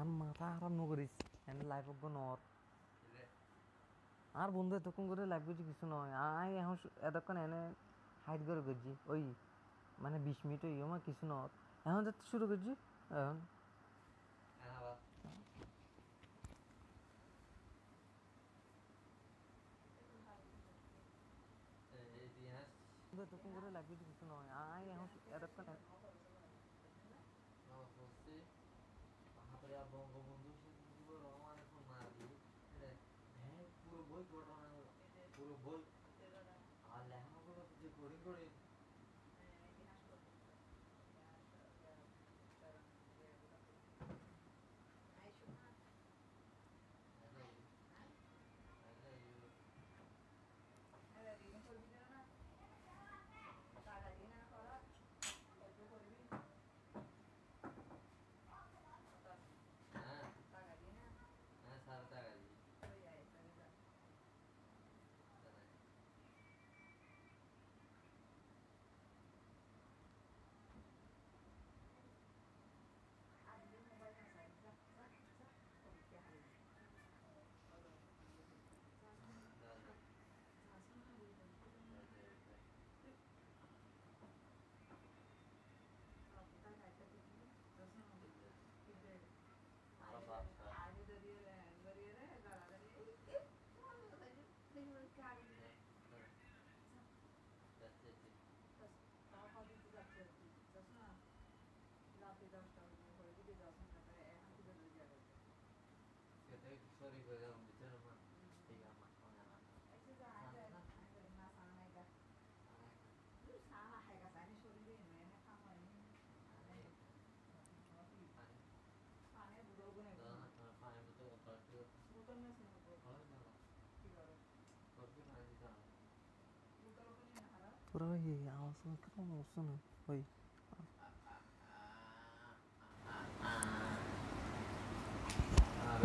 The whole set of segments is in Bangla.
আর মাথা খারাপ নকরিস এনে লাইভ হোক নর আর বন্ধু এতক্ষণ করে লাইভ করছি কিছু নয় আই এখন এতক্ষণ এনে হাইড করে করছি ওই মানে 20 মিনিট হইও আমার কিছু নর এখন যাতে শুরু করছি এখন এতক্ষণ করে লাইভ করছি কিছু নয় আই এখন এতক্ষণ বঙ্গবন্ধু শেখ মুজিবুর রহমানের পুরো বই পুরো বই আর লেখাগুলো যে করি করে sorry করে দিলাম বিচার না ঠিক আছে তোরা ওই আওয়াজ কেমন হচ্ছে না ওই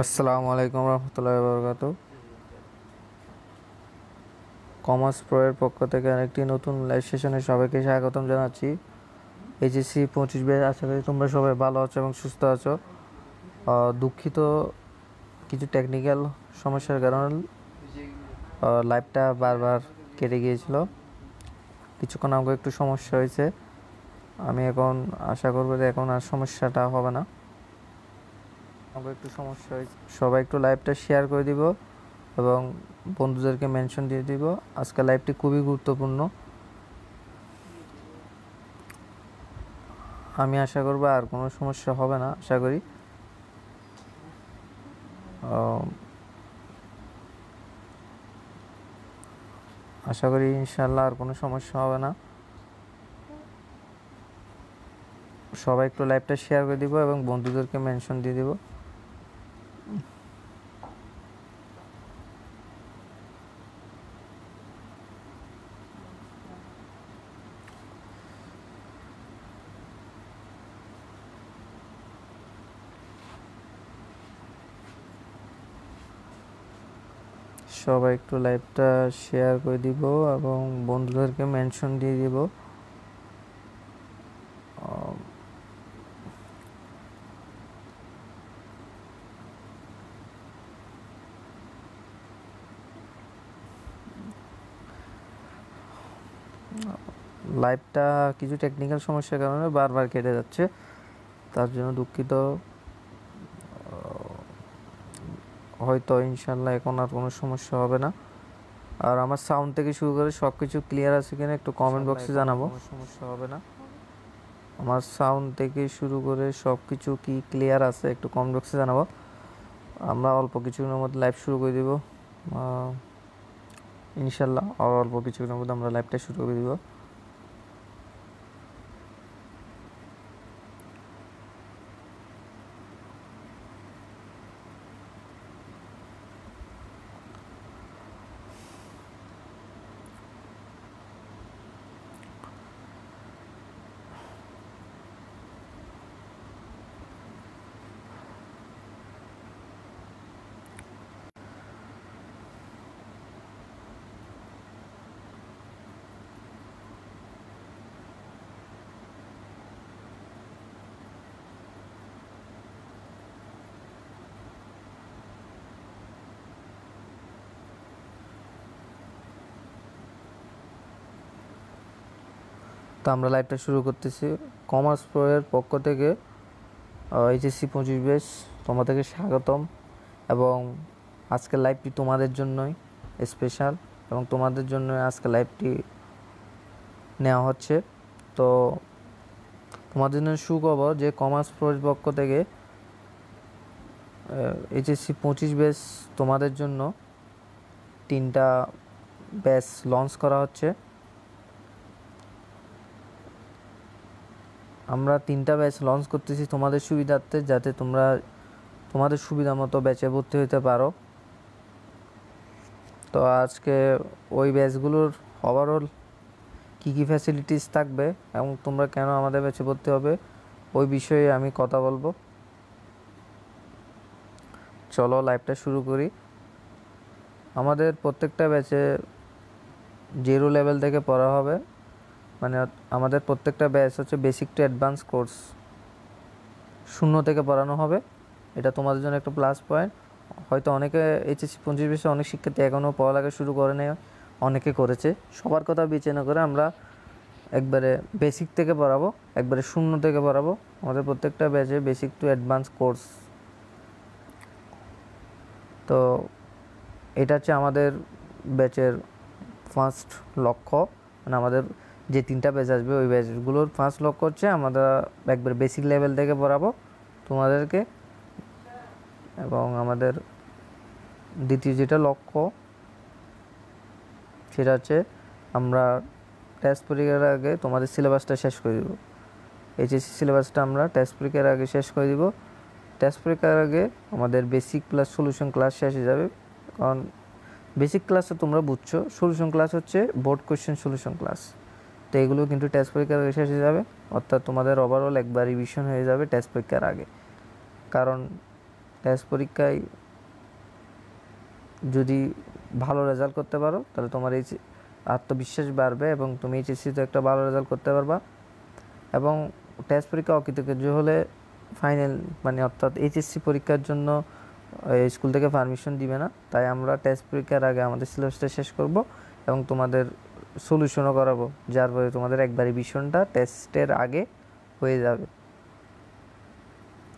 আসসালামু আলাইকুম রহমতুল্লাহি ওয়া বারাকাতুহু কমার্স প্রো এর পক্ষ থেকে আরেকটি নতুন লাইভ সেশনে সবাইকে স্বাগতম জানাচ্ছি এইচএসসি 25 ব্যাচ আশা করি তোমরা সবাই ভালো আছো এবং সুস্থ আছো দুঃখিত কিছু টেকনিক্যাল সমস্যার কারণে লাইভটা বারবার কেটে গিয়েছিল কিছুক্ষণ আগে একটু সমস্যা হয়েছে আমি এখন আশা করব যে এখন আর সমস্যাটা হবে না একটু সমস্যা হয়েছে সবাই একটু লাইভটা শেয়ার করে দিব এবং বন্ধুদেরকে মেনশন দিয়ে দিব আজকে লাইভটি খুবই গুরুত্বপূর্ণ আমি আশা করব আর কোনো সমস্যা হবে না আশা করি ইনশাআল্লাহ আর কোনো সমস্যা হবে না সবাই একটু লাইভটা শেয়ার করে দিব এবং বন্ধুদেরকে মেনশন দিয়ে দিব সবাই একটু লাইভটা শেয়ার করে দিব এবং বন্ধুদেরকে মেনশন দিয়ে দিব লাইভটা কিছু টেকনিক্যাল সমস্যার কারণে বারবার কেটে যাচ্ছে তার জন্য দুঃখিত হয়তো ইনশাআল্লাহ এখন আর কোনো সমস্যা হবে না আর আমার সাউন্ড থেকে শুরু করে সব কিছু ক্লিয়ার আছে কিনা একটু কমেন্ট বক্সে জানাবো সমস্যা হবে না আমার সাউন্ড থেকে শুরু করে সব কিছু কি ক্লিয়ার আছে একটু কমেন্ট বক্সে জানাবো আমরা অল্প কিছুক্ষণের মধ্যে লাইভ শুরু করে দিব ইনশাআল্লাহ আর অল্প কিছুক্ষণের মধ্যে আমরা লাইভটা শুরু করে দিব তো আমরা লাইভটা শুরু করতেছি। কমার্স প্রো এর পক্ষ থেকে এইচএসসি 25 ব্যাচ তোমাদেরকে স্বাগতম। এবং আজকের লাইভটি তোমাদের জন্যই স্পেশাল, এবং তোমাদের জন্য আজকে লাইভটি নেওয়া হচ্ছে। তো তোমাদের জন্য সুখবর যে কমার্স প্রো এর পক্ষ থেকে এইচএসসি 25 ব্যাচ তোমাদের জন্য 3টা ব্যাচ লঞ্চ করা হচ্ছে। আমরা 3টা ব্যাচ লঞ্চ করতেছি তোমাদের সুবিধার্থে, যাতে তোমরা তোমাদের সুবিধা মতো ব্যাচে ভর্তি হতে পারো। তো আজকে ওই ব্যাচগুলোর ওভারঅল কী কী ফ্যাসিলিটিস থাকবে এবং তোমরা কেন আমাদের ব্যাচে ভর্তি হবে ওই বিষয়ে আমি কথা বলবো। চলো লাইভটা শুরু করি। আমাদের প্রত্যেকটা ব্যাচে 0 লেভেল থেকে পড়া হবে, মানে আমাদের প্রত্যেকটা ব্যাচ হচ্ছে বেসিক টু অ্যাডভান্স কোর্স, 0 থেকে পড়ানো হবে। এটা তোমাদের জন্য একটা প্লাস পয়েন্ট। হয়তো অনেকে এইচএসসি 25 ব্যাচে অনেক শিক্ষার্থী এখনও পড়ালেখা শুরু করে নেয়, অনেকে করেছে। সবার কথা বিবেচনা করে আমরা একবারে বেসিক থেকে পড়াবো, একবারে 0 থেকে পড়াবো। আমাদের প্রত্যেকটা ব্যাচে বেসিক টু অ্যাডভান্স কোর্স। তো এটা হচ্ছে আমাদের ব্যাচের ফার্স্ট লক্ষ্য, মানে আমাদের যে 3টা ব্যাচ আসবে ওই ব্যাচগুলোর ফার্স্ট লক্ষ্য হচ্ছে আমরা একবার বেসিক লেভেল থেকে পড়াবো তোমাদেরকে। এবং আমাদের দ্বিতীয় যেটা লক্ষ্য সেটা হচ্ছে আমরা টেস্ট পরীক্ষার আগে তোমাদের সিলেবাসটা শেষ করে দেবো। এইচএসসি সিলেবাসটা আমরা টেস্ট পরীক্ষার আগে শেষ করে দিব। টেস্ট পরীক্ষার আগে আমাদের বেসিক প্লাস সলিউশন ক্লাস শেষ হয়ে যাবে, কারণ বেসিক ক্লাসটা তোমরা বুঝছো, সলিউশন ক্লাস হচ্ছে বোর্ড কোয়েশ্চেন সলিউশন ক্লাস। তো এগুলো কিন্তু টেস্ট পরীক্ষার আগে শেষ হয়ে যাবে, অর্থাৎ তোমাদের ওভারঅল একবার রিভিশন হয়ে যাবে টেস্ট পরীক্ষার আগে। কারণ টেস্ট পরীক্ষায় যদি ভালো রেজাল্ট করতে পারো তাহলে তোমার এই আত্মবিশ্বাস বাড়বে এবং তুমি এইচএসসিতে একটা ভালো রেজাল্ট করতে পারবা। এবং টেস্ট পরীক্ষা অকৃতকার্য হলে ফাইনাল, মানে অর্থাৎ এইচএসসি পরীক্ষার জন্য স্কুল থেকে পারমিশন দিবে না। তাই আমরা টেস্ট পরীক্ষার আগে আমাদের সিলেবাসটা শেষ করব এবং তোমাদের সলিউশনও করাবো, যার ফলে তোমাদের একবার রিভিশনটা টেস্টের আগে হয়ে যাবে।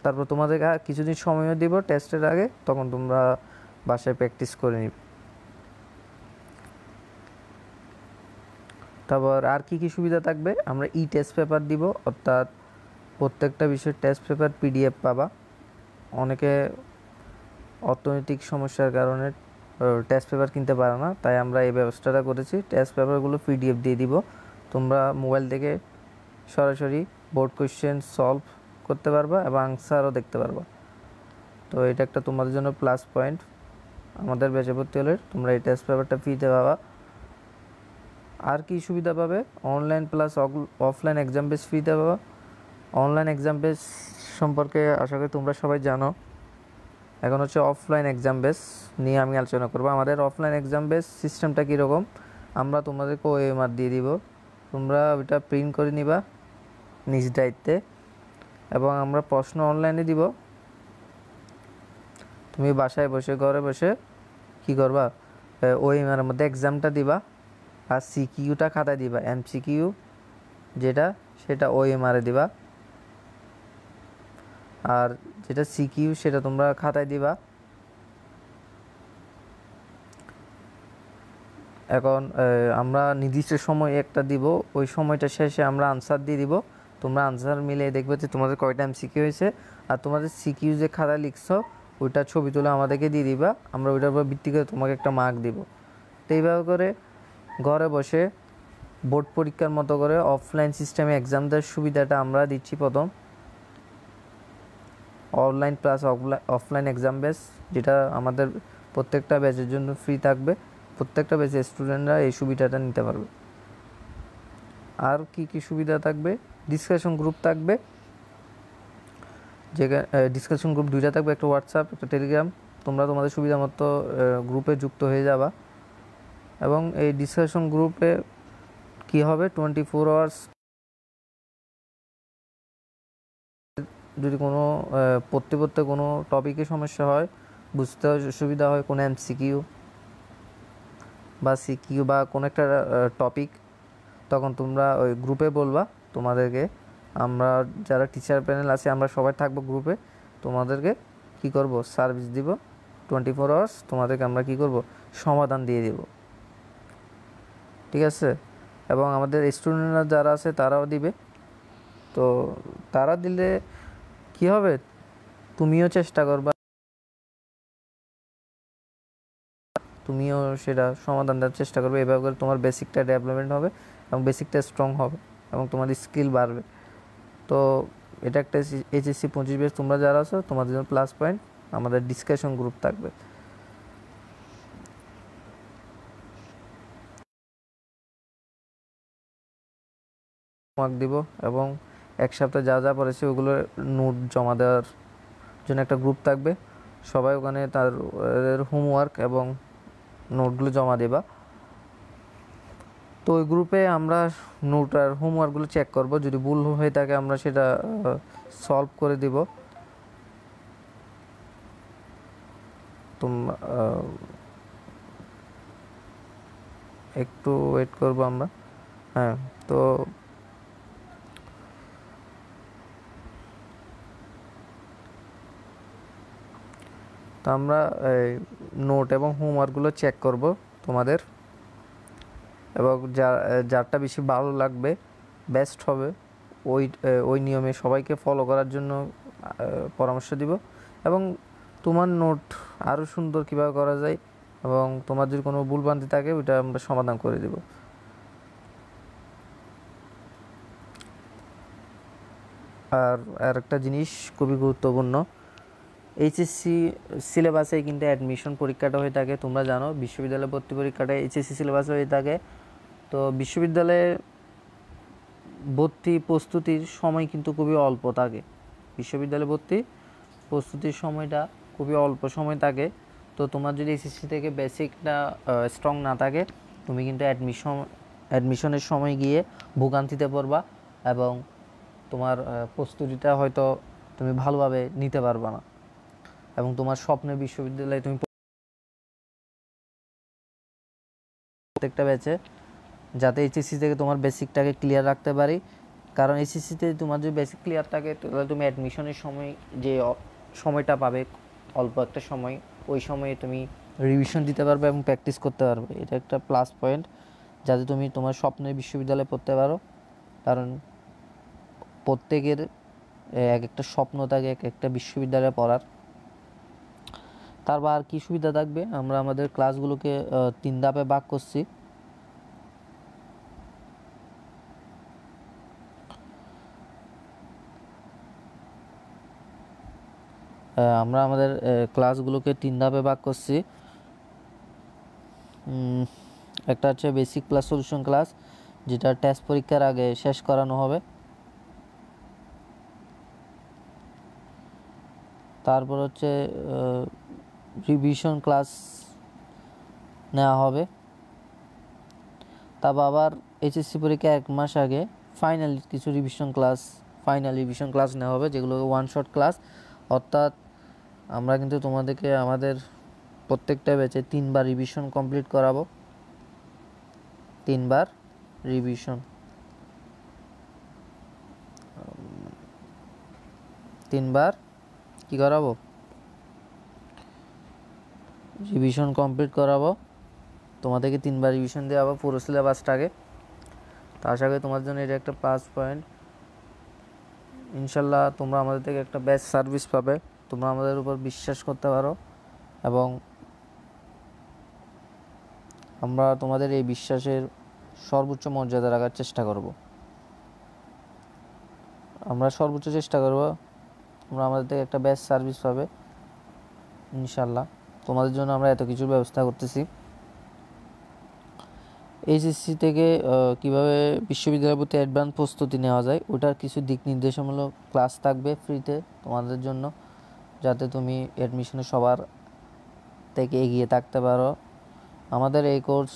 তারপর তোমাদের কিছুদিন সময়ও দিব টেস্টের আগে, তখন তোমরা বাসায় প্র্যাকটিস করে নিবে। তারপর আর কি কি সুবিধা থাকবে, আমরা টেস্ট পেপার দিব, অর্থাৎ প্রত্যেকটা বিষয়ের টেস্ট পেপার পিডিএফ পাবা। অনেকে অর্থনৈতিক সমস্যার কারণে টেস্ট পেপার কিনতে পারে না, তাই আমরা এই ব্যবস্থাটা করেছি। টেস্ট পেপারগুলো পিডিএফ দিয়ে দিব, তোমরা মোবাইল থেকে সরাসরি বোর্ড কোয়েশ্চেন সলভ করতে পারবা এবং আনসারও দেখতে পারবা। তো এটা একটা তোমাদের জন্য প্লাস পয়েন্ট। আমাদের ব্যাচে ভর্তি হলে তোমরা এই টেস্ট পেপারটা ফ্রিতে পাবা। আর কি সুবিধা পাবে, online plus offline exam base ফ্রিতে পাবা। অনলাইন এক্সাম বেস সম্পর্কে আশা করি তোমরা সবাই জানো। এখন হচ্ছে অফলাইন এক্সাম বেস নিয়ে আমি আলোচনা করবো। আমাদের অফলাইন এক্সাম বেস সিস্টেমটা কীরকম, আমরা তোমাদেরকে ওএমআর দিয়ে দিব, তোমরা ওইটা প্রিন্ট করে নিবা নিজ দায়িত্বে, এবং আমরা প্রশ্ন অনলাইনে দিব। তুমি বাসায় বসে ঘরে বসে কী করবা, ওএমআর মধ্যে এক্সামটা দিবা আর সিকিউটা খাতায় দিবা, এমসিকিউ যেটা সেটা ওএমআরে দিবা, আর যেটা সিকিউ সেটা তোমরা খাতায় দিবা। এখন আমরা নির্দিষ্ট সময় একটা দিব, ওই সময়টা শেষে আমরা আনসার দিয়ে দিব। তোমরা আনসার মিলে দেখবে যে তোমাদের কয়টা এমসিকিউ হয়েছে, আর তোমাদের সিকিউ যে খাতায় লিখছো ওইটা ছবি তুলে আমাদেরকে দিয়ে দিবা, আমরা ওইটার উপর ভিত্তি করে তোমাকে একটা মার্ক দিব। তো এইভাবে করে ঘরে বসে বোর্ড পরীক্ষার মতো করে অফলাইন সিস্টেমে এক্সাম দেওয়ার সুবিধাটা আমরা দিচ্ছি। প্রথম online plus offline exam base, যেটা আমাদের প্রত্যেকটা ব্যাচের জন্য ফ্রি থাকবে। প্রত্যেকটা ব্যাচের স্টুডেন্টরা এই সুবিধাটা নিতে পারবে। আর কি কি সুবিধা থাকবে, ডিসকাশন গ্রুপ থাকবে, যেখানে ডিসকাশন গ্রুপ 2টা থাকবে, একটা হোয়াটসঅ্যাপ একটা টেলিগ্রাম। তোমরা তোমাদের সুবিধা মতো গ্রুপে যুক্ত হয়ে যাবা। এবং এই ডিসকাশন গ্রুপে কি হবে, 24 আওয়ার্স যদি কোনো পড়তে কোনো টপিকে সমস্যা হয়, বুঝতে অসুবিধা হয়, কোনো এমসিকিউ বা সিকিউ বা কোনো একটা টপিক, তখন তোমরা ওই গ্রুপে বলবা তোমাদেরকে, আমরা যারা টিচার প্যানেল আছে আমরা সবাই থাকবো গ্রুপে, তোমাদেরকে কি করব সার্ভিস দিব 24 আওয়ার্স, তোমাদেরকে আমরা কি করব সমাধান দিয়ে দেব, ঠিক আছে। এবং আমাদের স্টুডেন্টরা যারা আছে তারাও দিবে। তো তারা দিলে কি হবে, তুমিও চেষ্টা করবা, তুমিও সেটা সমাধান দেওয়ার চেষ্টা করবে। এভাবে করে তোমার বেসিকটা ডেভেলপমেন্ট হবে এবং বেসিকটা স্ট্রং হবে এবং তোমার স্কিল বাড়বে। তো এটা একটা এইচএসসি 25 ব্যাচ তোমরা যারা আছো তোমাদের জন্য প্লাস পয়েন্ট, আমাদের ডিসকাশন গ্রুপ থাকবে। মার্ক দিব এবং এক সপ্তাহে যা যা পড়েছে ওগুলো নোট জমা দেওয়ার জন্য একটা গ্রুপ থাকবে, সবাই ওখানে তার হোমওয়ার্ক এবং নোটগুলো জমা দেবা। তো ওই গ্রুপে আমরা নোট আর হোমওয়ার্কগুলো চেক করব, যদি ভুল হয়ে থাকে আমরা সেটা সলভ করে দিব। তোমরা একটু ওয়েট করবো আমরা। হ্যাঁ, তো আমরা নোট এবং হোমওয়ার্কগুলো চেক করব তোমাদের, এবং যারটা বেশি ভালো লাগবে বেস্ট হবে ওই নিয়মে সবাইকে ফলো করার জন্য পরামর্শ দিব। এবং তোমার নোট আরও সুন্দর কীভাবে করা যায় এবং তোমার যদি কোনো ভুলভ্রান্তি থাকে ওইটা আমরা সমাধান করে দেব। আর একটা জিনিস খুবই গুরুত্বপূর্ণ, এইচএসসি সিলেবাসে কিন্তু অ্যাডমিশন পরীক্ষাটা হয়ে থাকে, তোমরা জানো বিশ্ববিদ্যালয় ভর্তি পরীক্ষাটা এইচএসসি সিলেবাসে হয়ে থাকে। তো বিশ্ববিদ্যালয়ে ভর্তি প্রস্তুতির সময় কিন্তু খুবই অল্প থাকে, বিশ্ববিদ্যালয় ভর্তি প্রস্তুতির সময়টা খুবই অল্প সময় থাকে। তো তোমার যদি এইচএসসি থেকে বেসিকটা স্ট্রং না থাকে, তুমি কিন্তু অ্যাডমিশনের সময় গিয়ে ভোগান্তিতে পড়বা এবং তোমার প্রস্তুতিটা হয়তো তুমি ভালোভাবে নিতে পারবা না, এবং তোমার স্বপ্নের বিশ্ববিদ্যালয়ে তুমি প্রত্যেকটা ব্যাচে যাতে এইচএসসি থেকে তোমার বেসিকটাকে ক্লিয়ার রাখতে পারি। কারণ এইচএসসিতে তোমার যদি বেসিক ক্লিয়ার থাকে তাহলে তুমি অ্যাডমিশনের সময় যে সময়টা পাবে অল্প একটা সময়, ওই সময়ে তুমি রিভিশন দিতে পারবে এবং প্র্যাকটিস করতে পারবে। এটা একটা প্লাস পয়েন্ট, যাতে তুমি তোমার স্বপ্নের বিশ্ববিদ্যালয়ে পড়তে পারো। কারণ প্রত্যেকের এক একটা স্বপ্ন থাকে এক একটা বিশ্ববিদ্যালয়ে পড়ার। তারপর আর কী সুবিধা থাকবে, আমরা আমাদের ক্লাসগুলোকে 3 ধাপে ভাগ করছি। আমরা আমাদের ক্লাসগুলোকে 3 ধাপে ভাগ করছি। একটা হচ্ছে বেসিক প্লাস সলিউশন ক্লাস, যেটা টেস্ট পরীক্ষার আগে শেষ করানো হবে। তারপর হচ্ছে রিভিশন ক্লাস নেওয়া হবে। তারপর আবার এইচএসসি পরীক্ষা 1 মাস আগে ফাইনাল রিভিশন ক্লাস নেওয়া হবে, যেগুলো ওয়ান শট ক্লাস। অর্থাৎ আমরা কিন্তু তোমাদেরকে আমাদের প্রত্যেকটা ব্যাচে 3 বার রিভিশন কমপ্লিট করাবো, 3 বার রিভিশন, 3 বার কি করাবো, রিভিশন কমপ্লিট করাবো। তোমাদেরকে 3 বার রিভিশন দেওয়া হবে পুরো সিলেবাসটাকে। তো আশা করি তোমার জন্য এটা একটা প্লাস পয়েন্ট। ইনশাল্লাহ তোমরা আমাদের থেকে একটা বেস্ট সার্ভিস পাবে, তোমরা আমাদের উপর বিশ্বাস করতে পারো এবং আমরা তোমাদের এই বিশ্বাসের সর্বোচ্চ মর্যাদা রাখার চেষ্টা করব। আমরা সর্বোচ্চ চেষ্টা করব, তোমরা আমাদের থেকে একটা বেস্ট সার্ভিস পাবে ইনশাল্লাহ। তোমাদের জন্য আমরা এত কিছুর ব্যবস্থা করতেছি। এইচএসসি থেকে কিভাবে বিশ্ববিদ্যালয়ের প্রতি অ্যাডভান্স প্রস্তুতি নেওয়া যায় ওটার কিছু দিক নির্দেশমূলক ক্লাস থাকবে ফ্রিতে তোমাদের জন্য, যাতে তুমি অ্যাডমিশনে সবার থেকে এগিয়ে থাকতে পারো। আমাদের এই কোর্স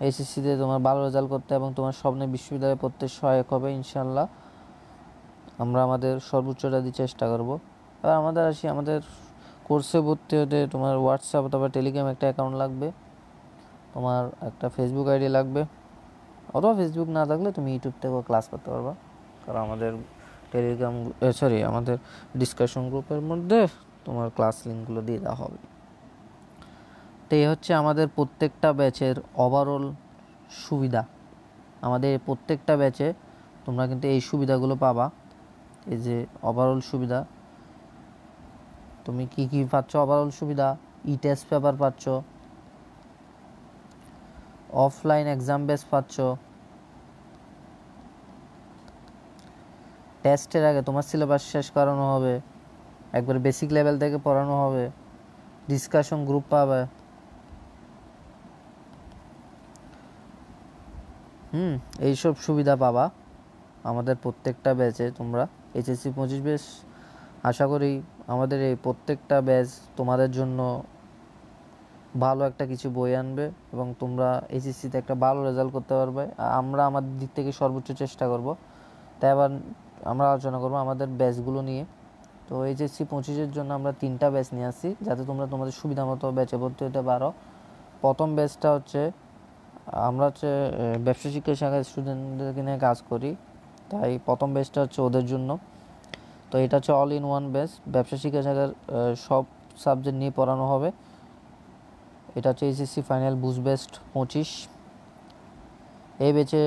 এইচএসসিতে তোমার ভালো রেজাল্ট করতে এবং তোমার স্বপ্নের বিশ্ববিদ্যালয়ে পড়তে সহায়ক হবে ইনশাল্লাহ। আমরা আমাদের সর্বোচ্চটা দিয়ে চেষ্টা করব। এবার আমাদের কোর্সে ভর্তি হতে তোমার হোয়াটসঅ্যাপ অথবা টেলিগ্রাম একটা অ্যাকাউন্ট লাগবে, তোমার একটা ফেসবুক আইডি লাগবে, অথবা ফেসবুক না থাকলে তুমি ইউটিউব থেকেও ক্লাস করতে পারবা, কারণ আমাদের টেলিগ্রাম আমাদের ডিসকাশন গ্রুপের মধ্যে তোমার ক্লাস লিঙ্কগুলো দিয়ে দেওয়া হবে। তো এই হচ্ছে আমাদের প্রত্যেকটা ব্যাচের ওভারঅল সুবিধা। আমাদের প্রত্যেকটা ব্যাচে তোমরা কিন্তু এই সুবিধাগুলো পাবা। এই যে ওভারঅল সুবিধা, তুমি কি কি পাচ্ছ? ওভারঅল সুবিধা, টেস্ট পেপার পাচ্ছ, অফলাইন এক্সাম বেস পাচ্ছ, টেস্টের আগে তোমার সিলেবাস শেষ করানো হবে, একবার বেসিক লেভেল থেকে পড়ানো হবে, ডিসকাশন গ্রুপ পাবে, এইসব সুবিধা পাবা আমাদের প্রত্যেকটা ব্যাচে তোমরা। এইচএসসি 25 ব্যাচ, আশা করি আমাদের এই প্রত্যেকটা ব্যাচ তোমাদের জন্য ভালো একটা কিছু বই আনবে এবং তোমরা এইচএসসিতে একটা ভালো রেজাল্ট করতে পারবে। আমরা আমাদের দিক থেকে সর্বোচ্চ চেষ্টা করব। তাই আবার আমরা আলোচনা করব আমাদের ব্যাচগুলো নিয়ে। তো এইচএসসি 25-এর জন্য আমরা 3টা ব্যাচ নিয়ে আসছি, যাতে তোমরা তোমাদের সুবিধা মতো ব্যাচে ভর্তি হতে পারো। প্রথম ব্যাচটা হচ্ছে, আমরা হচ্ছে ব্যবসা শিক্ষা শাখার স্টুডেন্টদেরকে নিয়ে কাজ করি, তাই প্রথম ব্যাচটা হচ্ছে ওদের জন্য। তো এটা হচ্ছে অল ইন ওয়ান ব্যাচ, ব্যবসা শিক্ষা শাখার সব সাবজেক্ট নিয়ে পড়ানো হবে। এটা হচ্ছে এইচএসসি ফাইনাল বুস্ট বেস্ট 25। এই ব্যাচে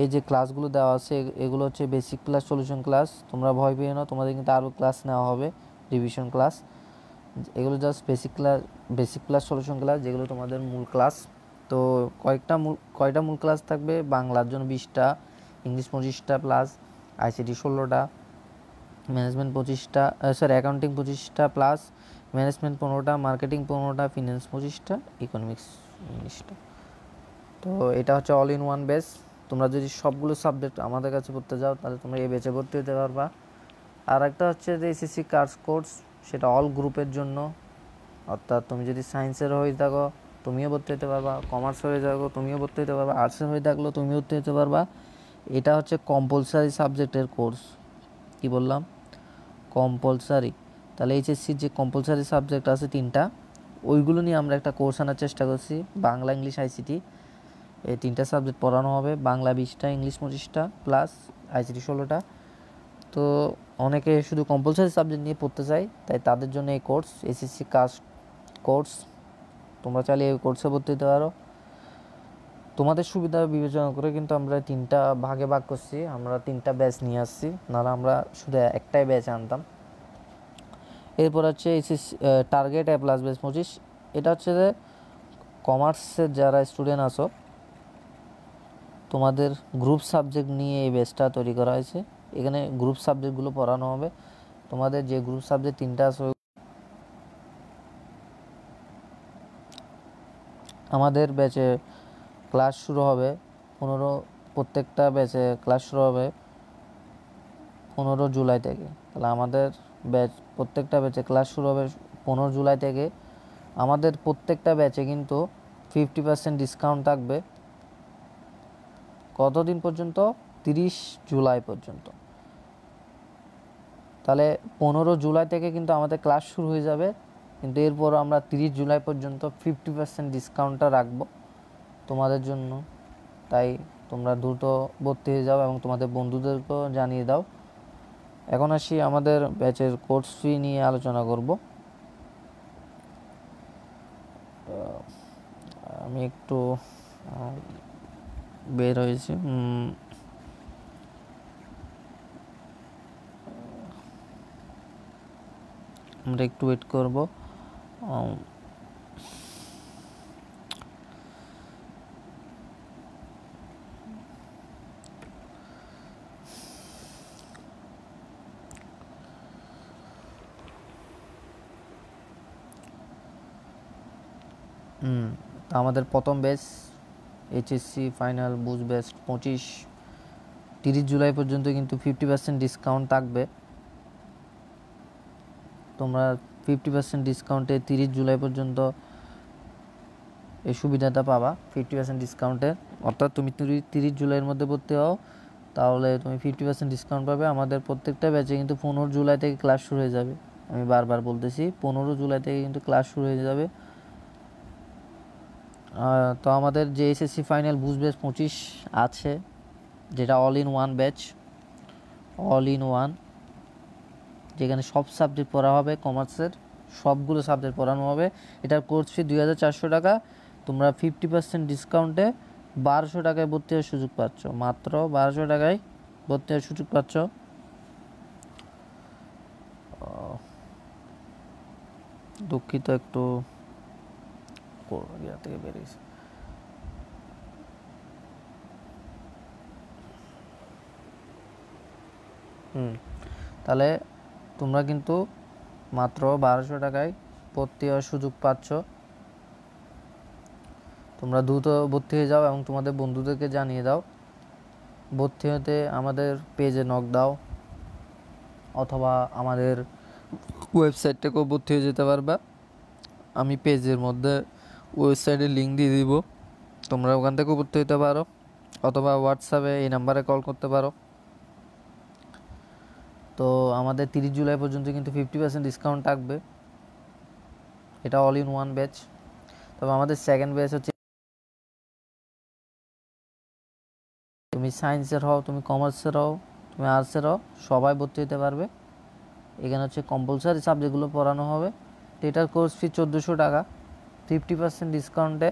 এই যে ক্লাসগুলো দেওয়া আছে এগুলো হচ্ছে বেসিক ক্লাস, সলিউশন ক্লাস। তোমরা ভয় পেও না, তোমাদের কিন্তু আরও ক্লাস নেওয়া হবে, রিভিশন ক্লাস। এগুলো just basic class solution class, যেগুলো তোমাদের মূল ক্লাস। তো কয়টা মূল ক্লাস থাকবে? বাংলার জন্য 20টা, ইংলিশ 25টা, প্লাস আইসিটি 16টা, ম্যানেজমেন্ট 25টা, অ্যাকাউন্টিং 25টা, প্লাস ম্যানেজমেন্ট 15টা, মার্কেটিং 15টা, ফিনান্স 25টা, ইকোনমিক্স 19টা। তো এটা হচ্ছে অল ইন ওয়ান ব্যাচ। তোমরা যদি সবগুলো সাবজেক্ট আমাদের কাছে পড়তে যাও তাহলে তোমরা এই ব্যাচে ভর্তি হতে পারবা। আর একটা হচ্ছে যে এসএসসি কার্স কোর্স, সেটা অল গ্রুপের জন্য। অর্থাৎ তুমি যদি সায়েন্সের হয়ে থাকো তুমিও ভর্তি হতে পারবা, কমার্স হয়ে থাকো তুমিও ভর্তি হতে পারবা, আর্টসের হয়ে থাকলেও তুমিও ভর্তি হতে পারবা। এটা হচ্ছে কম্পালসারি সাবজেক্টের কোর্স। কি বললাম? কম্পালসারি। তাহলে এইচএসসির যে কম্পালসারি সাবজেক্ট আছে 3টা, ওইগুলো নিয়ে আমরা একটা কোর্স আনার চেষ্টা করছি। বাংলা, ইংলিশ, আইসিটি, এই 3টা সাবজেক্ট পড়ানো হবে। বাংলা 20টা, ইংলিশ 25টা, প্লাস আইসিটি 16টা। তো অনেকে শুধু কম্পালসারি সাবজেক্ট নিয়ে পড়তে চায়, তাই তাদের জন্য এই কোর্স, এসএসসি কাস্ট কোর্স। তোমরা চাইলে এই কোর্সে ভর্তি হতে পারো। তোমাদের সুবিধা বিবেচনা করে কিন্তু আমরা 3টা ভাগে ভাগ করছি, আমরা 3টা ব্যাচ নিয়ে আসছি, নাহলে আমরা শুধু একটাই ব্যাচ আনতাম। এরপর হচ্ছে এসএসসি টার্গেট এ প্লাস ব্যাচ 25। এটা হচ্ছে যে কমার্সের যারা স্টুডেন্ট আছো, তোমাদের গ্রুপ সাবজেক্ট নিয়ে এই ব্যাচটা তৈরি করা হয়েছে। এখানে গ্রুপ সাবজেক্টগুলো পড়ানো হবে। তোমাদের যে গ্রুপ সাবজেক্ট 3টা আছে, আমাদের ব্যাচে ক্লাস শুরু হবে প্রত্যেকটা ব্যাচে ক্লাস শুরু হবে 15 জুলাই থেকে। তাহলে আমাদের প্রত্যেকটা ব্যাচে ক্লাস শুরু হবে 15 জুলাই থেকে। আমাদের প্রত্যেকটা ব্যাচে কিন্তু 50% ডিসকাউন্ট থাকবে। কতদিন পর্যন্ত? 30 জুলাই পর্যন্ত। তাহলে 15 জুলাই থেকে কিন্তু আমাদের ক্লাস শুরু হয়ে যাবে, কিন্তু এরপর আমরা 30 জুলাই পর্যন্ত 50% ডিসকাউন্টটা রাখবো তোমাদের জন্য। তাই তোমরা দ্রুত ভর্তি হয়ে যাও এবং তোমাদের বন্ধুদেরকেও জানিয়ে দাও। এখন আসি আমাদের ব্যাচের কোর্স ফি নিয়ে আলোচনা করব। আমি একটু বের হয়েছি, আমরা একটু ওয়েট করব। আমাদের প্রথম batch HSC final boost best 25, 30 July পর্যন্ত কিন্তু 50% ডিসকাউন্ট থাকবে। তোমরা 50% ডিসকাউন্টে 30 জুলাই পর্যন্ত এই সুবিধাটা পাবা 50% ডিসকাউন্টে। অর্থাৎ তুমি 30 জুলাইয়ের মধ্যে ভর্তি হও তাহলে তুমি 50% ডিসকাউন্ট পাবে। আমাদের প্রত্যেকটা ব্যাচে কিন্তু 15 জুলাই থেকে ক্লাস শুরু হয়ে যাবে। আমি বারবার বলতেছি 15 জুলাই থেকে কিন্তু ক্লাস শুরু হয়ে যাবে। তো আমাদের যে এসএসসি ফাইনাল বুস্ট ব্যাচ 25 আছে, যেটা all in one batch, all in one, যেখানে সব সাবজেক্ট পড়া হবে, কমার্সের সবগুলো সাবজেক্ট পড়ানো হবে। এটার কোর্স ফি 2400 টাকা। তোমরা 50% ডিসকাউন্টে 1200 টাকায় ভর্তি হওয়ার সুযোগ পাচ্ছ, মাত্র 1200 টাকায় ভর্তি হওয়ার সুযোগ পাচ্ছ। দুঃখিত, একটু ইয়া থেকে বেরিয়েছে। তাহলে তোমরা কিন্তু মাত্র 1200 টাকায় ভর্তি হওয়ার সুযোগ পাচ্ছ। তোমরা দ্রুত ভর্তি হয়ে যাও এবং তোমাদের বন্ধুদেরকে জানিয়ে দাও। ভর্তি হতে আমাদের পেজে নক দাও, অথবা আমাদের ওয়েবসাইট থেকেও ভর্তি হয়ে যেতে পারবা। আমি পেজের মধ্যে ওয়েবসাইটের লিঙ্ক দিয়ে দিব, তোমরা ওখান থেকেও ভর্তি হতে পারো, অথবা হোয়াটসঅ্যাপে এই নাম্বারে কল করতে পারো। তো আমাদের 30 জুলাই পর্যন্ত কিন্তু 50% ডিসকাউন্ট থাকবে। এটা অল ইন ওয়ান ব্যাচ। তবে আমাদের সেকেন্ড ব্যাচ হচ্ছে, তুমি সায়েন্সের হও, তুমি কমার্সের হও, তুমি আর্টসের হও, সবাই ভর্তি হতে পারবে। এখানে হচ্ছে কম্পালসারি সাবজেক্টগুলো পড়ানো হবে। তো এটার কোর্স ফি 1400 টাকা। 50% ডিসকাউন্টে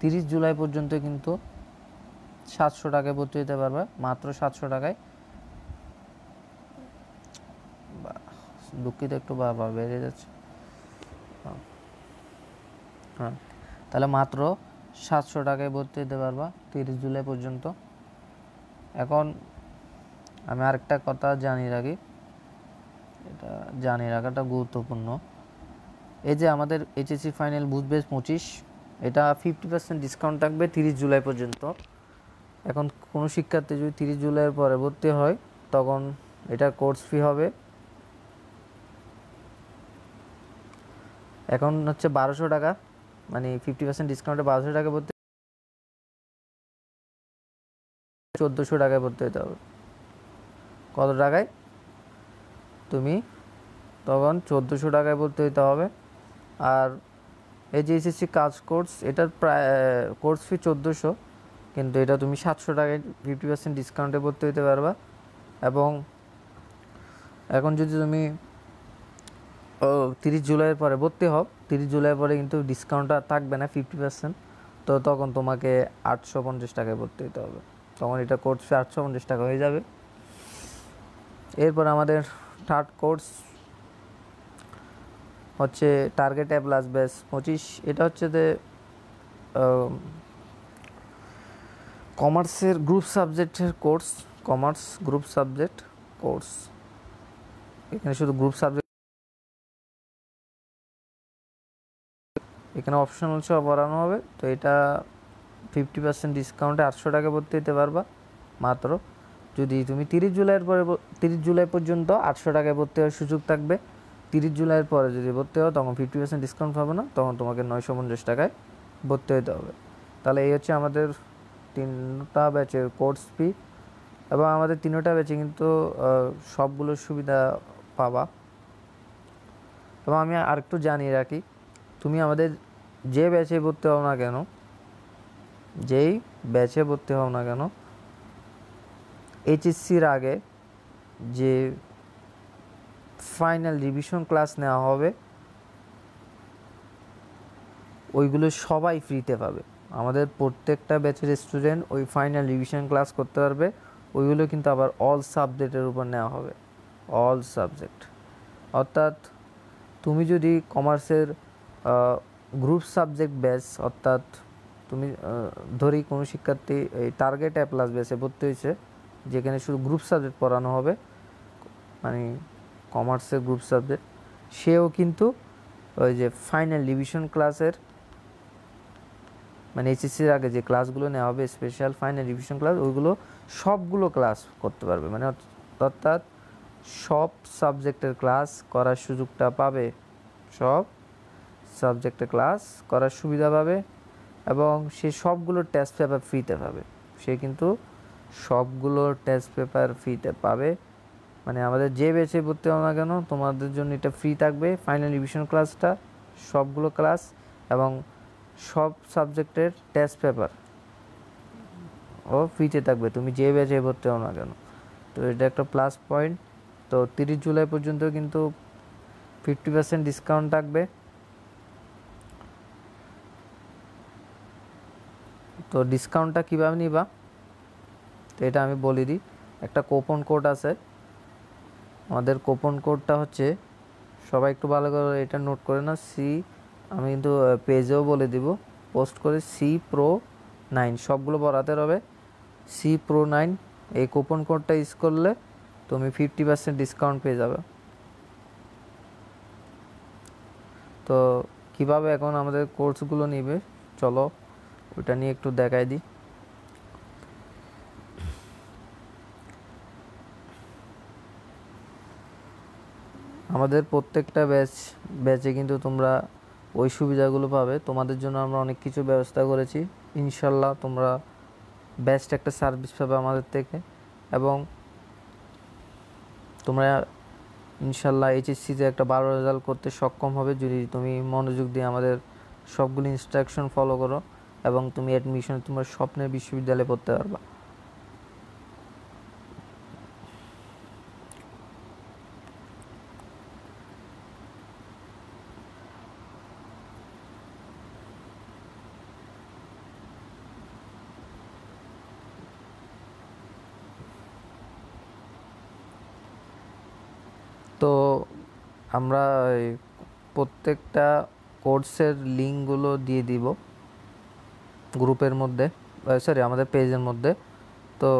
30 জুলাই পর্যন্ত কিন্তু 700 টাকায় ভর্তি হতে পারবে, মাত্র 700 টাকায়। দুঃখিত, একটু বারবার বেড়ে যাচ্ছে। হ্যাঁ, তাহলে মাত্র 700 টাকায় ভর্তি হতে পারবা 30 জুলাই পর্যন্ত। এখন আমি আরেকটা কথা জানিয়ে রাখি, এটা জানিয়ে রাখাটা গুরুত্বপূর্ণ। এই যে আমাদের এইচএসসি ফাইনাল বুস্ট ব্যাচ 25, এটা 50% ডিসকাউন্ট থাকবে 30 জুলাই পর্যন্ত। এখন কোনো শিক্ষার্থী যদি 30 জুলাইয়ের পরে ভর্তি হয়, তখন এটার কোর্স ফি হবে এখন হচ্ছে 1200 টাকা, মানে 50% ডিসকাউন্টে 1200 টাকা ভর্তি, 1400 টাকায় ভর্তি হতে হবে। কত টাকায়? তুমি তখন 1400 টাকায় ভর্তি হতে হবে। আর এই যে এসএসসি কাজ কোর্স, এটার প্রায় কোর্স ফি 1400, কিন্তু এটা তুমি 700 টাকায় 50% ডিসকাউন্টে ভর্তি হতে পারবা। এবং এখন যদি তুমি 30 জুলাইয়ের পরে ভর্তি হও, 30 জুলাইয়ের পরে কিন্তু ডিসকাউন্টটা থাকবে না 50%, তো তখন তোমাকে 850 টাকায় ভর্তি হতে হবে। তখন এটা কোর্স ফি 850 টাকা হয়ে যাবে। এরপর আমাদের থার্ড কোর্স হচ্ছে টার্গেট এ প্লাস ব্যাচ 25। এটা হচ্ছে যে কমার্সের গ্রুপ সাবজেক্টের course, commerce group subject course. এখানে শুধু গ্রুপ সাবজেক্ট, এখানে অপশনাল সহ পড়ানো হবে। তো এটা 50% ডিসকাউন্টে 800 টাকা ভর্তি হতে পারবা মাত্র। যদি তুমি 30 জুলাইয়ের পরে 30 জুলাই পর্যন্ত 800 টাকায় ভর্তি হওয়ার সুযোগ থাকবে। 30 জুলাইয়ের পরে যদি ভর্তি হও, তখন 50% ডিসকাউন্ট পাবে না, তখন তোমাকে 950 টাকায় ভর্তি হতে হবে। তাহলে এই হচ্ছে আমাদের 3টা ব্যাচের কোর্স ফি, এবং আমাদের 3টা ব্যাচে কিন্তু সবগুলো সুবিধা পাবা। এবং আমি আরেকটু জানিয়ে রাখি, তুমি আমাদের যে ব্যাচে ভর্তি হও না কেন, যেই ব্যাচে ভর্তি হও না কেন, এইচএসসির আগে যে ফাইনাল রিভিশন ক্লাস নেওয়া হবে, ওইগুলো সবাই ফ্রিতে পাবে। আমাদের প্রত্যেকটা ব্যাচের স্টুডেন্ট ওই ফাইনাল রিভিশন ক্লাস করতে পারবে। ওইগুলো কিন্তু আবার অল সাবজেক্টের উপর নেওয়া হবে, অল সাবজেক্ট। অর্থাৎ তুমি যদি কমার্সের গ্রুপ সাবজেক্ট ব্যাচ, অর্থাৎ তুমি ধরি কোনো শিক্ষার্থী এই টার্গেট এ প্লাস ব্যাচে ভর্তি হয়েছে, যেখানে শুধু গ্রুপ সাবজেক্ট পড়ানো হবে, মানে কমার্সের গ্রুপ সাবজেক্ট, সেও কিন্তু ওই যে ফাইনাল রিভিশন ক্লাসের, মানে এইচএসসির আগে যে ক্লাসগুলো নেওয়া হবে, স্পেশাল ফাইনাল রিভিশন ক্লাস, ওইগুলো সবগুলো ক্লাস করতে পারবে। মানে অর্থাৎ সব সাবজেক্টের ক্লাস করার সুযোগটা পাবে, সব সাবজেক্টের ক্লাস করার সুবিধা পাবে, এবং সে সবগুলো টেস্ট পেপার ফ্রিতে পাবে। সে কিন্তু সবগুলো টেস্ট পেপার ফ্রিতে পাবে। মানে আমাদের যে ব্যাচে ভর্তি হও না কেন, তোমাদের জন্য এটা ফ্রি থাকবে, ফাইনাল রিভিশন ক্লাসটা, সবগুলো ক্লাস। এবং সব সাবজেক্টের টেস্ট পেপার ও ফ্রিতে থাকবে, তুমি যে ব্যাচে ভর্তি হও না কেন। তো এটা একটা প্লাস পয়েন্ট। তো 30 জুলাই পর্যন্ত কিন্তু 50% ডিসকাউন্ট থাকবে। তো ডিসকাউন্টটা কীভাবে নিবা, তো এটা আমি বলে দিই। একটা কুপন কোড আছে, আমাদের কুপন কোডটা হচ্ছে, সবাই একটু ভালো করে এটা নোট করে না, আমি কিন্তু পেজেও বলে দিব, পোস্ট করে CPRO9, সবগুলো বরাতে হবে CPRO9। এই কুপন কোডটা ইউজ করলে তুমি 50% ডিসকাউন্ট পেয়ে যাবে। তো কিভাবে এখন আমাদের কোর্সগুলো নিবে, চলো ওটা নিয়ে একটু দেখাই দিই। আমাদের প্রত্যেকটা ব্যাচে কিন্তু তোমরা ওই সুবিধাগুলো পাবে। তোমাদের জন্য আমরা অনেক কিছু ব্যবস্থা করেছি, ইনশাল্লাহ তোমরা বেস্ট একটা সার্ভিস পাবে আমাদের থেকে। এবং তোমরা ইনশাল্লাহ এইচএসসিতে একটা ভালো রেজাল্ট করতে সক্ষম হবে যদি তুমি মনোযোগ দিয়ে আমাদের সবগুলো ইনস্ট্রাকশন ফলো করো এবং তুমি অ্যাডমিশন তোমার স্বপ্নের বিশ্ববিদ্যালয়ে পড়তে পারবা। তো আমরা প্রত্যেকটা কোর্সের লিঙ্কগুলো দিয়ে দিব গ্রুপের মধ্যে, সরি আমাদের পেজের মধ্যে। তো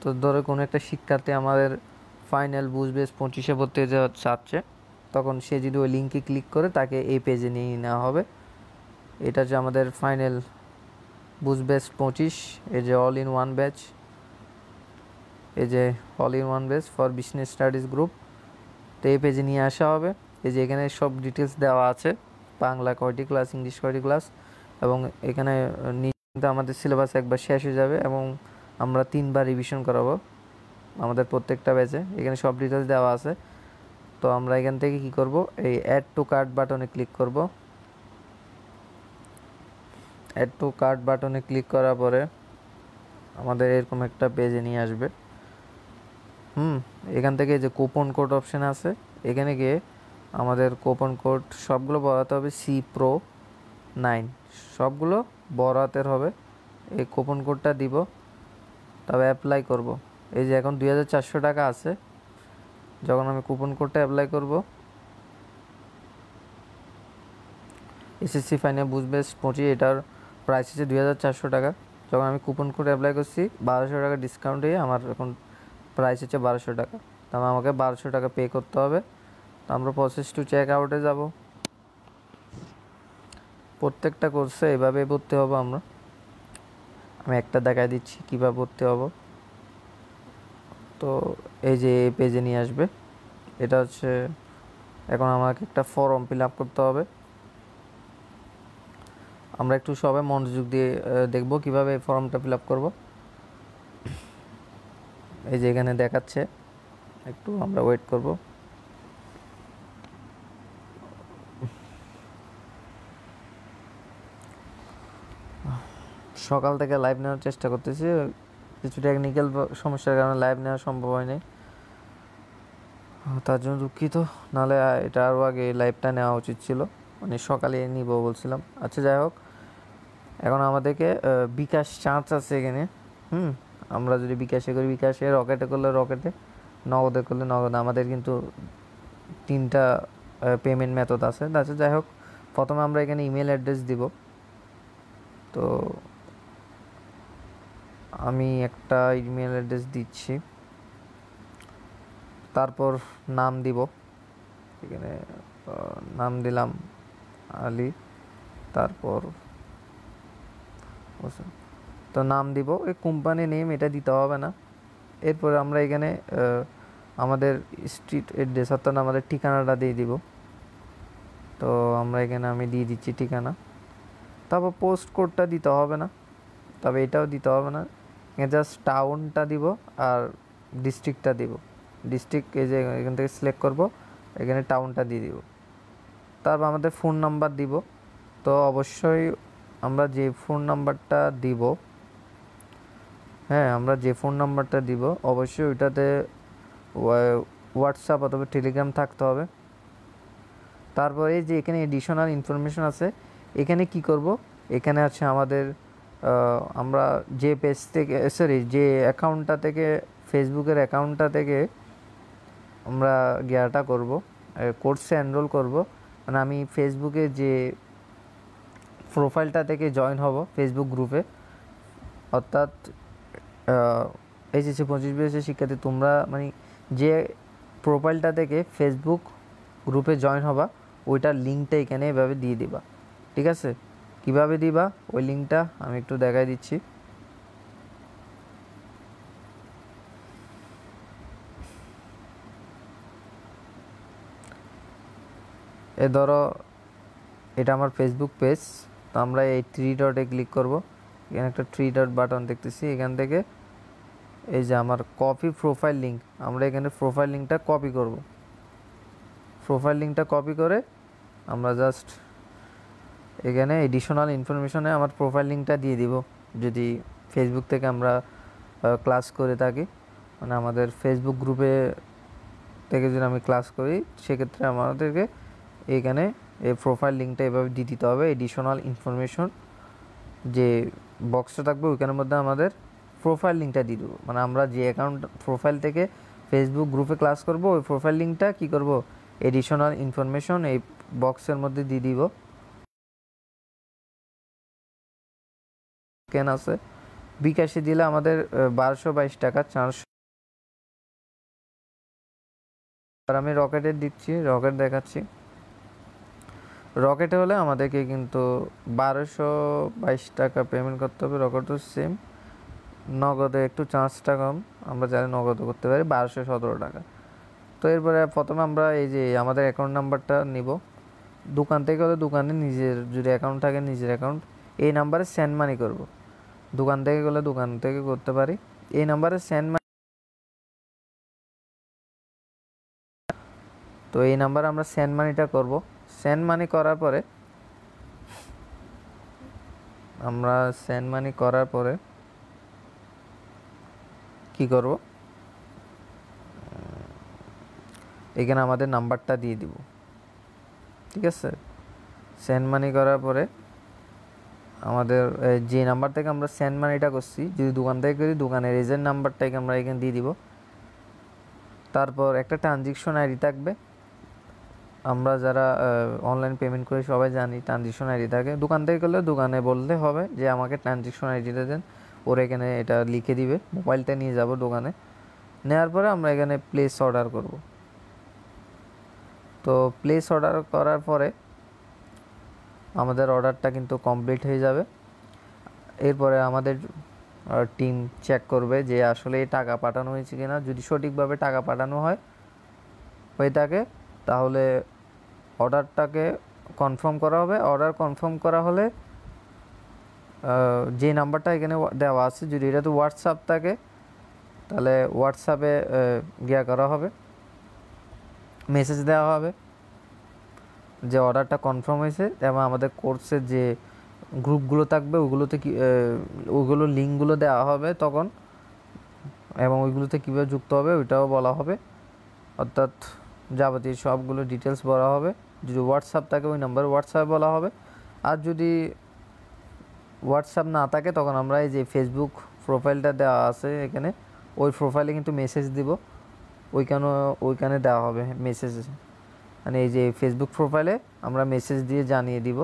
তো ধরো কোনো একটা শিক্ষার্থী আমাদের ফাইনাল বুঝবেস 25-এ ভর্তি হতে চাচ্ছে, তখন সে যদি ওই লিঙ্কে ক্লিক করে তাকে এই পেজে নিয়ে নেওয়া হবে। এটা যে আমাদের ফাইনাল বুঝবেস 25, এই যে অল ইন ওয়ান ব্যাচ, এই যে all in one batch for business studies group. তো এই পেজে নিয়ে আসা হবে। এই যে এখানে সব ডিটেলস দেওয়া আছে, বাংলা কয়টি ক্লাস, ইংলিশ কয়টি ক্লাস, এবং এখানে নিচে আমাদের সিলেবাস একবার শেষ হয়ে যাবে এবং আমরা 3বার রিভিশন করাবো আমাদের প্রত্যেকটা ব্যাচে। এখানে সব ডিটেলস দেওয়া আছে। তো আমরা এখান থেকে কি করব, এই অ্যাড টু কার্ট বাটনে ক্লিক করব। অ্যাড টু কার্ট বাটনে ক্লিক করার পরে আমাদের এরকম একটা পেজে নিয়ে আসবে। এখান থেকে যে কুপন কোড অপশান আছে, এখানে গিয়ে আমাদের কুপন কোড সবগুলো বরাতে হবে CPRO9, সবগুলো বড় হাতের হবে। এই কুপন কোডটা দিব, তবে অ্যাপ্লাই করব। এই যে এখন 2400 টাকা আছে, যখন আমি কুপন কোডটা অ্যাপ্লাই করব, এসএসসি ফাইনাল বুঝবেস 25, এটার প্রাইস হচ্ছে 2400 টাকা। যখন আমি কুপন কোড অ্যাপ্লাই করছি 1200 টাকা ডিসকাউন্ট হয়ে আমার এখন প্রাইস হচ্ছে 1200 টাকা। তাহলে আমাকে 1200 টাকা পে করতে হবে। তো আমরা প্রসেস টু চেক আউটে যাব। প্রত্যেকটা কোর্সে এভাবে ভর্তি হব আমরা। আমি একটা দেখাই দিচ্ছি কীভাবে ভর্তি হব। তো এই যে এই পেজে নিয়ে আসবে। এটা হচ্ছে এখন আমাকে একটা ফর্ম ফিল আপ করতে হবে। আমরা একটু সবাই মনোযোগ দিয়ে দেখব কিভাবে এই ফর্মটা ফিল আপ করবো। এই যে এখানে দেখাচ্ছে, একটু আমরা ওয়েট করব। সকাল থেকে লাইভ নেওয়ার চেষ্টা করতেছি, কিছু টেকনিক্যাল সমস্যার কারণে লাইভ নেওয়া সম্ভব হয়নি, তার জন্য দুঃখিত। নাহলে এটা আরও আগে লাইভটা নেওয়া উচিত ছিল, মানে সকালে নিব বলছিলাম। আচ্ছা যাই হোক, এখন আমাদেরকে বিকাশ চার্জ আছে এখানে। আমরা যদি বিকাশে করি বিকাশে, রকেটে করলে রকেটে, নগদে করলে নগদে। আমাদের কিন্তু 3টা পেমেন্ট মেথড আছে। আচ্ছা যাই হোক, প্রথমে আমরা এখানে ইমেল অ্যাড্রেস দিব। তো আমি একটা ইমেল অ্যাড্রেস দিচ্ছি, তারপর নাম দিব। এখানে নাম দিলাম আলী, তারপর তো নাম দিব। এই কোম্পানি নেম এটা দিতে হবে না। এরপর আমরা এখানে আমাদের স্ট্রিট অ্যাড্রেস অর্থাৎ আমাদের ঠিকানাটা দিয়ে দিব। তো আমরা এখানে আমি দিয়ে দিচ্ছি ঠিকানা। তারপর পোস্ট কোডটা দিতে হবে না, তবে এটাও দিতে হবে না। এখানে জাস্ট টাউনটা দিব আর ডিস্ট্রিক্টটা দিব। ডিস্ট্রিক্ট এই যে এখান থেকে সিলেক্ট করব, এখানে টাউনটা দিয়ে দিব। তারপর আমাদের ফোন নাম্বার দিব। তো অবশ্যই আমরা যে ফোন নাম্বারটা দিব, হ্যাঁ আমরা যে ফোন নাম্বারটা দিব অবশ্যই ওইটাতে হোয়াটসঅ্যাপ অথবা টেলিগ্রাম থাকতে হবে। তারপরে যে এখানে এডিশনাল ইনফরমেশন আছে, এখানে কি করব, এখানে আছে আমাদের আমরা যে পেজ থেকে যে অ্যাকাউন্টটা থেকে ফেসবুকের অ্যাকাউন্টটা থেকে আমরা গিয়াটা করব, কোর্সে এনরোল করব। মানে আমি ফেসবুকে যে প্রোফাইলটা থেকে জয়েন হব ফেসবুক গ্রুপে, অর্থাৎ এইচএসসি 25 BSc শিক্ষার্থী তোমরা মানে যে প্রোফাইলটা থেকে ফেসবুক গ্রুপে জয়েন হবা ওইটার লিঙ্কটা এখানে এভাবে দিয়ে দিবা। ঠিক আছে, কিভাবে দিবা ওই লিঙ্কটা আমি একটু দেখাই দিচ্ছি। ধরো এটা আমার ফেসবুক পেজ, তো আমরা এই 3 ডটে ক্লিক করব। এখানে একটা 3 ডট বাটন দেখতেছি, এখান থেকে এই যে আমার কপি প্রোফাইল লিঙ্ক, আমরা এখানে প্রোফাইল লিঙ্কটা কপি করব। প্রোফাইল লিঙ্কটা কপি করে আমরা জাস্ট এখানে এডিশনাল ইনফরমেশনে আমার প্রোফাইল লিঙ্কটা দিয়ে দিব। যদি ফেসবুক থেকে আমরা ক্লাস করে থাকি, মানে আমাদের ফেসবুক গ্রুপে থেকে যদি আমি ক্লাস করি, সেক্ষেত্রে আমাদেরকে এখানে এই প্রোফাইল লিঙ্কটা এভাবে দিয়ে দিতে হবে। এডিশনাল ইনফরমেশন যে বক্সটা থাকবে ওইখানের মধ্যে আমাদের প্রোফাইল লিঙ্কটা দিয়ে দেবো। মানে আমরা যে অ্যাকাউন্ট প্রোফাইল থেকে ফেসবুক গ্রুপে ক্লাস করব ওই প্রোফাইল লিঙ্কটা কী করব, এডিশনাল ইনফরমেশন এই বক্সের মধ্যে দিয়ে দিব। কেন আছে বিকাশে দিলে আমাদের 1222 টাকা 400। আর আমি রকেটে দিচ্ছি, রকেট দেখাচ্ছি। রকেটে হলে আমাদেরকে কিন্তু 1222 টাকা পেমেন্ট করতে হবে। রকেট তো সেম, নগদে একটু চার্জটা কম, আমরা চাইলে নগদে করতে পারি 1217 টাকা। তো এরপরে প্রথমে আমরা এই যে আমাদের অ্যাকাউন্ট নাম্বারটা নিব। দোকান থেকে হলে দোকানে নিজের যদি অ্যাকাউন্ট থাকে নিজের অ্যাকাউন্ট, এই নাম্বারে সেন্ড মানি করব। দোকান থেকে গেলে দোকান থেকে করতে পারি, এই নাম্বারে সেন্ড মানি। তো এই নাম্বারে আমরা সেন্ড মানিটা করব। সেন্ড মানি করার পরে কি করব, এখানে আমাদের নাম্বারটা দিয়ে দিব। ঠিক আছে, সেন্ড মানি করার পরে আমাদের যে নাম্বার থেকে আমরা সেন্ড মানিটা করছি, যদি দোকান থেকে করি দোকানের এজেন্ট নাম্বারটাকে আমরা এখানে দিয়ে দিব। তারপর একটা ট্রানজ্যাকশন আইডি থাকবে, আমরা যারা অনলাইন পেমেন্ট করি সবাই জানি ট্রানজ্যাকশন আইডি থাকে। দোকান থেকে গেলে দোকানে বলতে হবে যে আমাকে ট্রানজ্যাকশন আইডিটা দেন, ওরা এখানে এটা লিখে দিবে। মোবাইলটা নিয়ে যাব দোকানে, নেওয়ার পরে আমরা এখানে প্লেস অর্ডার করব। তো প্লেস অর্ডার করার পরে আমাদের অর্ডারটা কিন্তু কমপ্লিট হয়ে যাবে। এরপরে আমাদের টিম চেক করবে যে আসলে টাকা পাঠানো হয়েছে কিনা। যদি সঠিকভাবে টাকা পাঠানো হয়ে থাকে তাহলে অর্ডারটাকে কনফার্ম করা হবে। অর্ডার কনফার্ম করা হলে যে নাম্বারটা এখানে দেওয়া আছে, যদি এটা তো হোয়াটসঅ্যাপ থাকে তাহলে হোয়াটসঅ্যাপে গিয়া করা হবে, মেসেজ দেওয়া হবে যে অর্ডারটা কনফার্ম হয়েছে, এবং আমাদের কোর্সের যে গ্রুপগুলো থাকবে ওইগুলো লিঙ্কগুলো দেওয়া হবে তখন, এবং ওইগুলোতে কীভাবে যুক্ত হবে ওইটাও বলা হবে। অর্থাৎ যাবতীয় সবগুলো ডিটেলস বলা হবে। যদি হোয়াটসঅ্যাপ থাকে ওই নাম্বারে হোয়াটসঅ্যাপ বলা হবে। আর যদি হোয়াটসঅ্যাপ না থাকে তখন আমরা এই যে ফেসবুক প্রোফাইলটা দেওয়া আছে এখানে, ওই প্রোফাইলে কিন্তু মেসেজ দিব, ওইখানে দেওয়া হবে মেসেজ। মানে এই যে ফেসবুক প্রোফাইলে আমরা মেসেজ দিয়ে জানিয়ে দিব,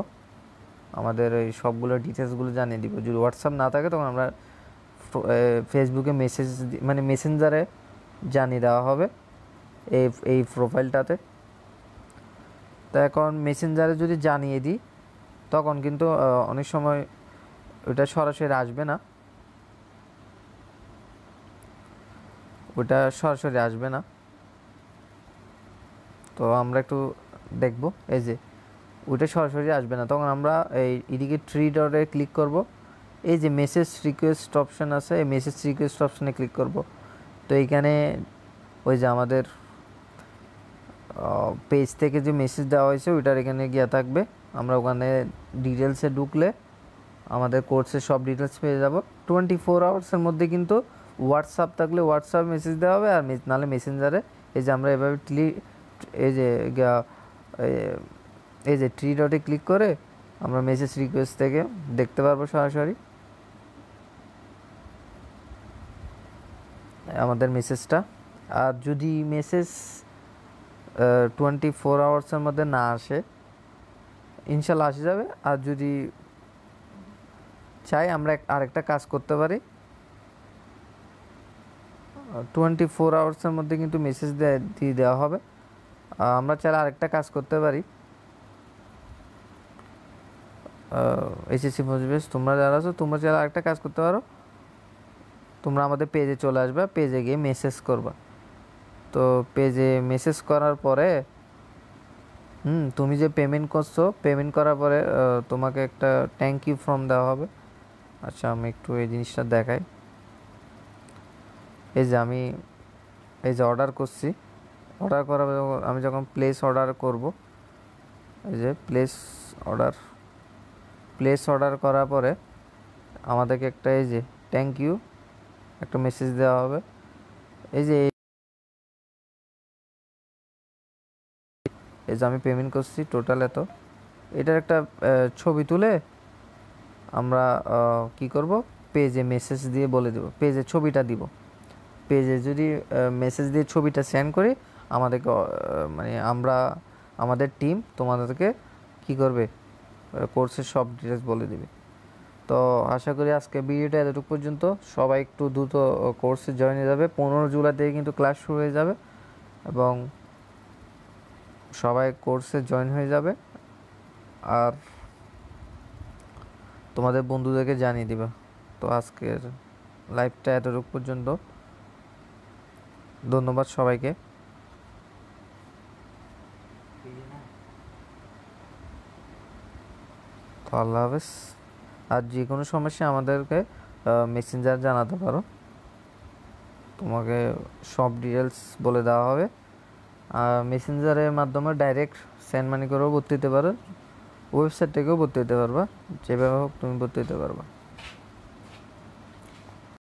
আমাদের এই সবগুলো ডিটেলসগুলো জানিয়ে দিব। যদি হোয়াটসঅ্যাপ না থাকে তখন আমরা ফেসবুকে মেসেজ মানে মেসেঞ্জারে জানিয়ে দেওয়া হবে এই প্রোফাইলটাতে। তো এখন মেসেঞ্জারে যদি জানিয়ে দিই তখন কিন্তু অনেক সময় ওটা সরাসরি আসবে না, তো আমরা একটু দেখব। এই যে ওইটা সরাসরি আসবে না, তখন আমরা এইদিকে 3 ডটে ক্লিক করব। এই যে মেসেজ রিকোয়েস্ট অপশান আছে, এই মেসেজ রিকোয়েস্ট অপশানে ক্লিক করব। তো এইখানে ওই যে আমাদের পেজ থেকে যে মেসেজ দেওয়া হয়েছে ওইটার এখানে গিয়ে থাকবে, আমরা ওখানে ডিটেলসে ঢুকলে আমাদের কোর্সের সব ডিটেলস পেয়ে যাব। 24 আওয়ার্সের মধ্যে কিন্তু হোয়াটসঅ্যাপ থাকলে হোয়াটসঅ্যাপ মেসেজ দেওয়া হবে, আর নাহলে মেসেঞ্জারে এই যে আমরা এভাবে এই যে থ্রি ডটে ক্লিক করে আমরা মেসেজ রিকোয়েস্ট থেকে দেখতে পারবো সরাসরি আমাদের মেসেজটা। আর যদি মেসেজ 24 আওয়ার্সের মধ্যে না আসে, ইনশাল্লাহ আসে যাবে। আর যদি চাই আমরা আরেকটা কাজ করতে পারি, 24 আওয়ার্সের মধ্যে কিন্তু মেসেজ দিয়ে দেওয়া হবে। আমরা চাইলে আরেকটা কাজ করতে পারি, এইচএসসি পরিবেশ তোমরা যারা আছো তোমরা চাইলে আরেকটা কাজ করতে পারো, তোমরা আমাদের পেজে চলে আসবে, পেজে গিয়ে মেসেজ করবা। তো পেজে মেসেজ করার পরে তুমি যে পেমেন্ট করছো, পেমেন্ট করার পরে তোমাকে একটা থ্যাংক ইউ ফর্ম দেওয়া হবে। আচ্ছা আমি একটু এই জিনিসটা দেখাই। এই যে আমি এই যে অর্ডার করছি, অর্ডার করার আমি যখন প্লেস অর্ডার করব, এই যে প্লেস অর্ডার করার পরে আমাদেরকে একটা এই যে থ্যাংক ইউ একটা মেসেজ দেওয়া হবে। এই যে আমি পেমেন্ট করছি টোটাল এত, এটার একটা ছবি তুলে আমরা কি করব, পেজে মেসেজ দিয়ে বলে দেব, পেজে ছবিটা দিব। পেজে যদি মেসেজ দিয়ে ছবিটা সেন্ড করি আমাদেরকে মানে আমাদের টিম তোমাদেরকে কি করবে, কোর্সের সব ডিটেলস বলে দেবে। তো আশা করি আজকে ভিডিওটা এতটুকু পর্যন্ত। সবাই একটু দ্রুত কোর্সে জয়েন হয়ে যাবে। 15 জুলাই থেকে কিন্তু ক্লাস শুরু হয়ে যাবে এবং সবাই কোর্সে জয়েন হয়ে যাবে। আর তোমাদের বন্ধুদেরকে জানিয়ে দিবা। তো আজকের লাইভটা এতটুকু পর্যন্ত। ধন্যবাদ সবাইকে। তো আল্লাহ হাফেজ। আর যে কোনো সমস্যা আমাদেরকে মেসেঞ্জার জানাতে পারো, তোমাকে সব ডিটেলস বলে দেওয়া হবে। আর মেসেঞ্জারের মাধ্যমে ডাইরেক্ট সেন্ড মানি করেও ভর্তি দিতে পারো, ওয়েবসাইট থেকেও ভর্তি দিতে পারবা, যেভাবে হোক তুমি ভর্তি দিতে পারবা।